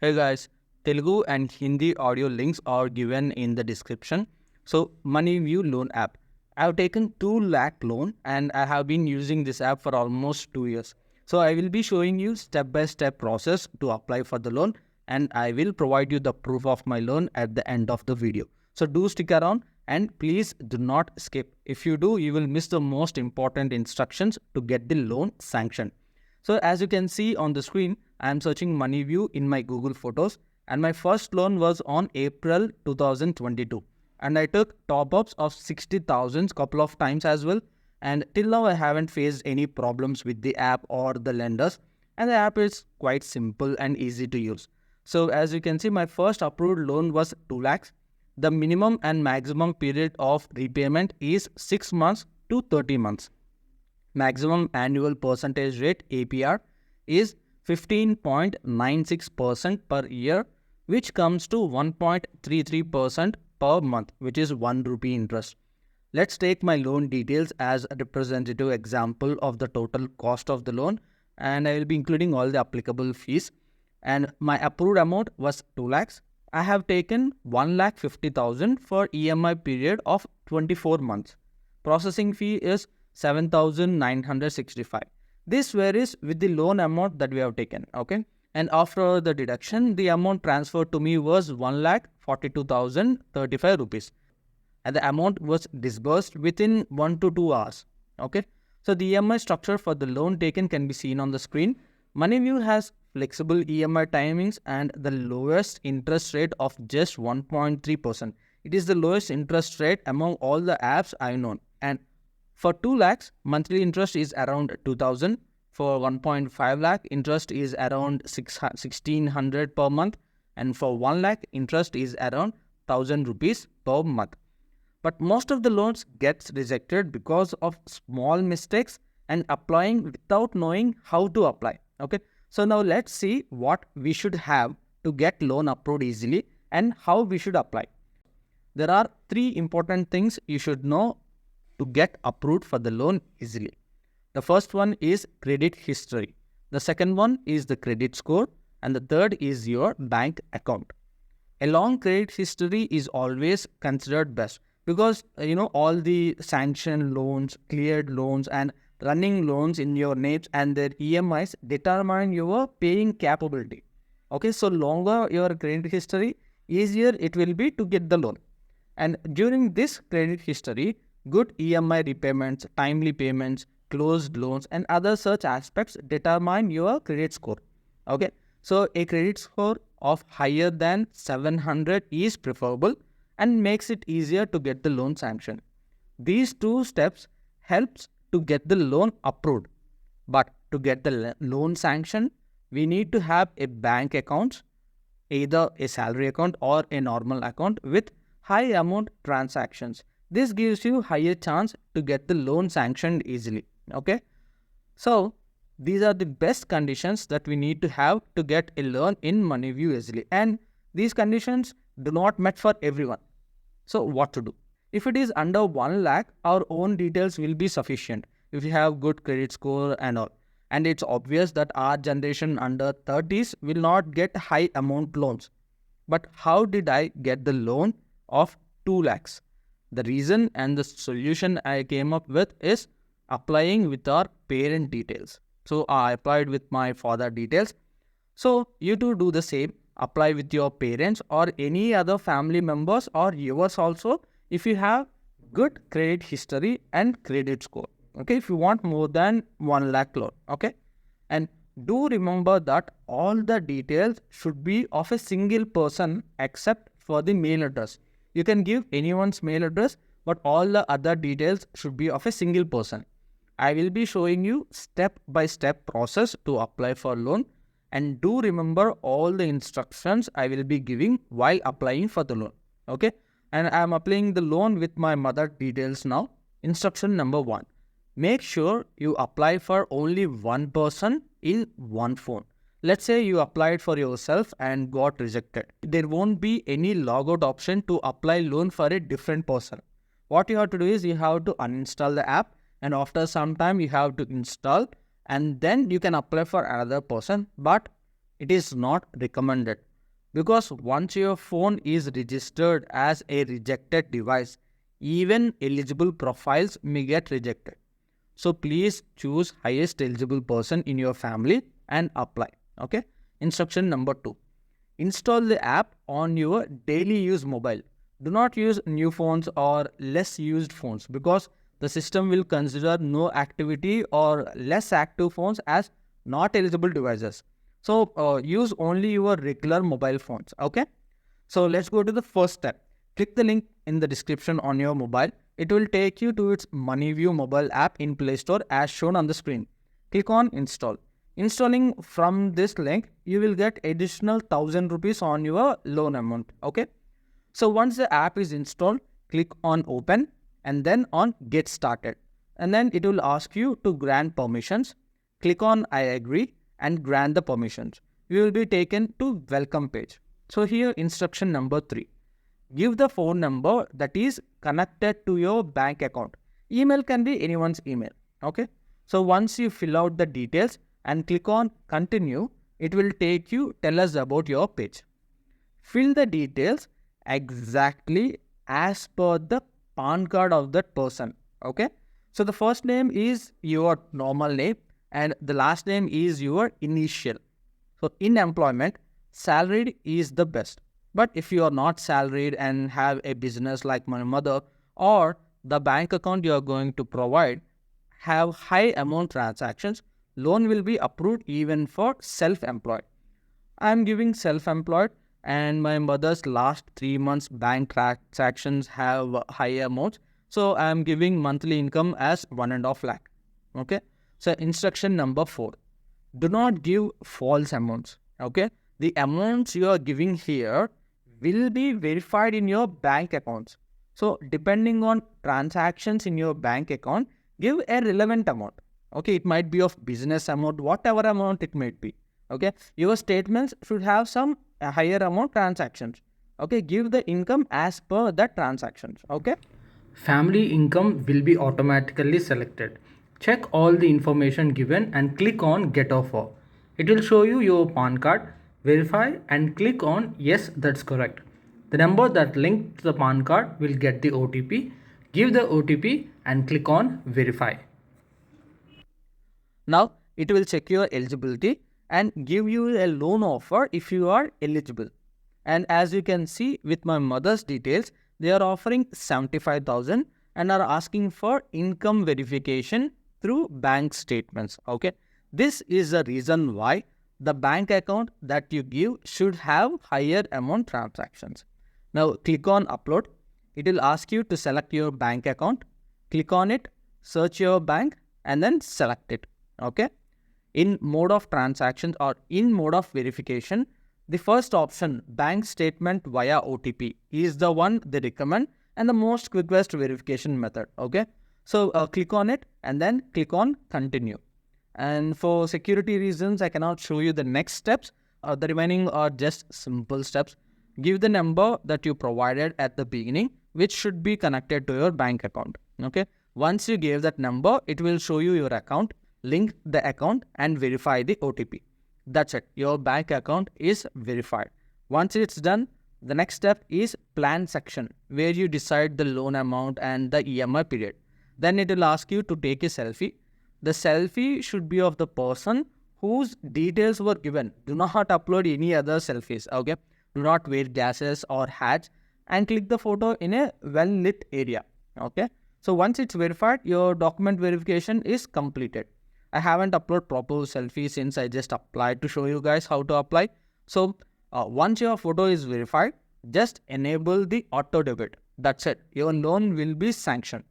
Hey guys, Telugu and Hindi audio links are given in the description. So, MONYVIEW loan app. I have taken 2 lakh loan and I have been using this app for almost 2 years. So, I will be showing you step-by-step process to apply for the loan, and I will provide you the proof of my loan at the end of the video. So, do stick around and please do not skip. If you do, you will miss the most important instructions to get the loan sanctioned. So as you can see on the screen, I am searching MONYVIEW in my Google Photos, and my first loan was on April 2022, and I took top-ups of 60,000 couple of times as well, and till now I haven't faced any problems with the app or the lenders, and the app is quite simple and easy to use. So as you can see, my first approved loan was 2 lakhs. The minimum and maximum period of repayment is 6 months to 30 months. Maximum annual percentage rate APR is 15.96% per year, which comes to 1.33% per month, which is 1 rupee interest. Let's take my loan details as a representative example of the total cost of the loan, and I will be including all the applicable fees. And my approved amount was 2 lakhs. I have taken 1,50,000 for EMI period of 24 months. Processing fee is 7,965. This varies with the loan amount that we have taken, okay? And after the deduction, the amount transferred to me was 1,42,035 rupees. And the amount was disbursed within 1 to 2 hours, okay? So the EMI structure for the loan taken can be seen on the screen. MONYVIEW has flexible EMI timings and the lowest interest rate of just 1.3%. It is the lowest interest rate among all the apps I know. And for 2 lakhs, monthly interest is around 2,000. For 1.5 lakh, interest is around 1,600 per month. And for 1 lakh, interest is around 1,000 rupees per month. But most of the loans gets rejected because of small mistakes and applying without knowing how to apply. Okay. So now let's see what we should have to get loan approved easily and how we should apply. There are 3 important things you should know to get approved for the loan easily. The first one is credit history. The second one is the credit score, and the third is your bank account. A long credit history is always considered best because all the sanctioned loans, cleared loans and running loans in your names and their EMIs determine your paying capability. Okay, so longer your credit history, easier it will be to get the loan. And during this credit history, good EMI repayments, timely payments, closed loans and other such aspects determine your credit score. Okay, so a credit score of higher than 700 is preferable and makes it easier to get the loan sanctioned. These 2 steps helps to get the loan approved. But to get the loan sanctioned, we need to have a bank account, either a salary account or a normal account with high amount transactions. This gives you higher chance to get the loan sanctioned easily. Okay. So these are the best conditions that we need to have to get a loan in MONYVIEW easily. And these conditions do not match for everyone. So what to do? If it is under 1 lakh, our own details will be sufficient if you have good credit score and all. And it's obvious that our generation under 30s will not get high amount loans. But how did I get the loan of 2 lakhs? The reason and the solution I came up with is applying with our parent details. So I applied with my father details. So you too do the same. Apply with your parents or any other family members or yours also if you have good credit history and credit score. Okay, if you want more than 1 lakh loan. Okay, and do remember that all the details should be of a single person except for the mail address. You can give anyone's mail address, but all the other details should be of a single person. I will be showing you step-by-step process to apply for loan, and do remember all the instructions I will be giving while applying for the loan. Okay, and I am applying the loan with my mother details now. Instruction number 1. Make sure you apply for only one person in one phone. Let's say you applied for yourself and got rejected. There won't be any logout option to apply loan for a different person. What you have to do is you have to uninstall the app, and after some time you have to install, and then you can apply for another person, but it is not recommended. because once your phone is registered as a rejected device, even eligible profiles may get rejected. So please choose highest eligible person in your family and apply. Okay. Instruction number 2. Install the app on your daily use mobile. Do not use new phones or less used phones, because the system will consider no activity or less active phones as not eligible devices. So use only your regular mobile phones. Okay. So let's go to the first step. Click the link in the description on your mobile. It will take you to its MONYVIEW mobile app in Play Store as shown on the screen. Click on install. Installing from this link, you will get additional 1000 rupees on your loan amount. Okay. So once the app is installed, click on open and then on get started. And then it will ask you to grant permissions. Click on I agree and grant the permissions. You will be taken to welcome page. So here instruction number 3. Give the phone number that is connected to your bank account. Email can be anyone's email. Okay. So once you fill out the details and click on continue, it will take you tell us about your page. Fill the details exactly as per the PAN card of that person. Okay. So the first name is your normal name and the last name is your initial. So in employment, salaried is the best. But if you are not salaried and have a business like my mother, or the bank account you are going to provide have high amount transactions, loan will be approved even for self-employed. I am giving self-employed and my mother's last 3 months bank transactions have high amounts. So I am giving monthly income as 1.5 lakh. Okay. So instruction number 4. Do not give false amounts. Okay. The amounts you are giving here will be verified in your bank accounts. So depending on transactions in your bank account, give a relevant amount. Okay. It might be of business amount, whatever amount it might be. Okay. Your statements should have some higher amount transactions. Okay. Give the income as per the transactions. Okay. Family income will be automatically selected. Check all the information given and click on get offer. It will show you your PAN card. Verify and click on yes, that's correct. The number that linked to the PAN card will get the OTP. Give the OTP and click on verify. Now it will check your eligibility and give you a loan offer if you are eligible. And as you can see with my mother's details, they are offering 75,000 and are asking for income verification through bank statements. Okay. This is the reason why the bank account that you give should have higher amount transactions. Now click on upload. It will ask you to select your bank account. Click on it, search your bank and then select it. Okay. In mode of transactions or in mode of verification, the first option, bank statement via OTP, is the one they recommend and the most quickest verification method. Okay. So click on it and then click on continue. And for security reasons, I cannot show you the next steps. The remaining are just simple steps. Give the number that you provided at the beginning, which should be connected to your bank account. Okay. Once you gave that number, it will show you your account, link the account and verify the OTP. That's it. Your bank account is verified. Once it's done, the next step is plan section, where you decide the loan amount and the EMI period. Then it will ask you to take a selfie. The selfie should be of the person whose details were given. Do not upload any other selfies. Okay. Do not wear glasses or hats and click the photo in a well-lit area. Okay. So once it's verified, your document verification is completed. I haven't uploaded proper selfie since I just applied to show you guys how to apply. So once your photo is verified, just enable the auto debit. That's it. Your loan will be sanctioned.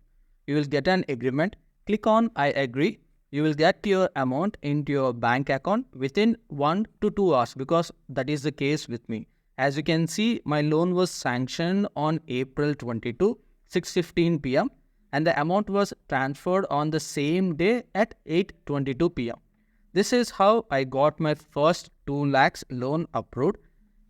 You will get an agreement. Click on I agree. You will get your amount into your bank account within 1 to 2 hours, because that is the case with me. As you can see, my loan was sanctioned on April 22, 6:15 p.m. and the amount was transferred on the same day at 8:22 p.m. This is how I got my first 2 lakhs loan approved.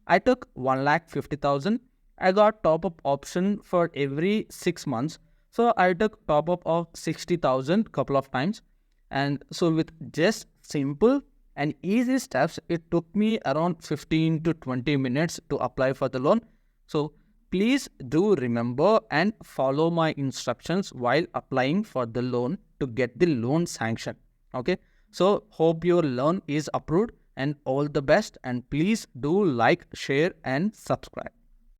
I took 1,50,000. I got top-up option for every 6 months. So I took top-up of 60,000 couple of times. And so with just simple and easy steps. It took me around 15 to 20 minutes to apply for the loan. So please do remember and follow my instructions while applying for the loan to get the loan sanction. Okay. So hope your loan is approved, and all the best, and please do like, share and subscribe.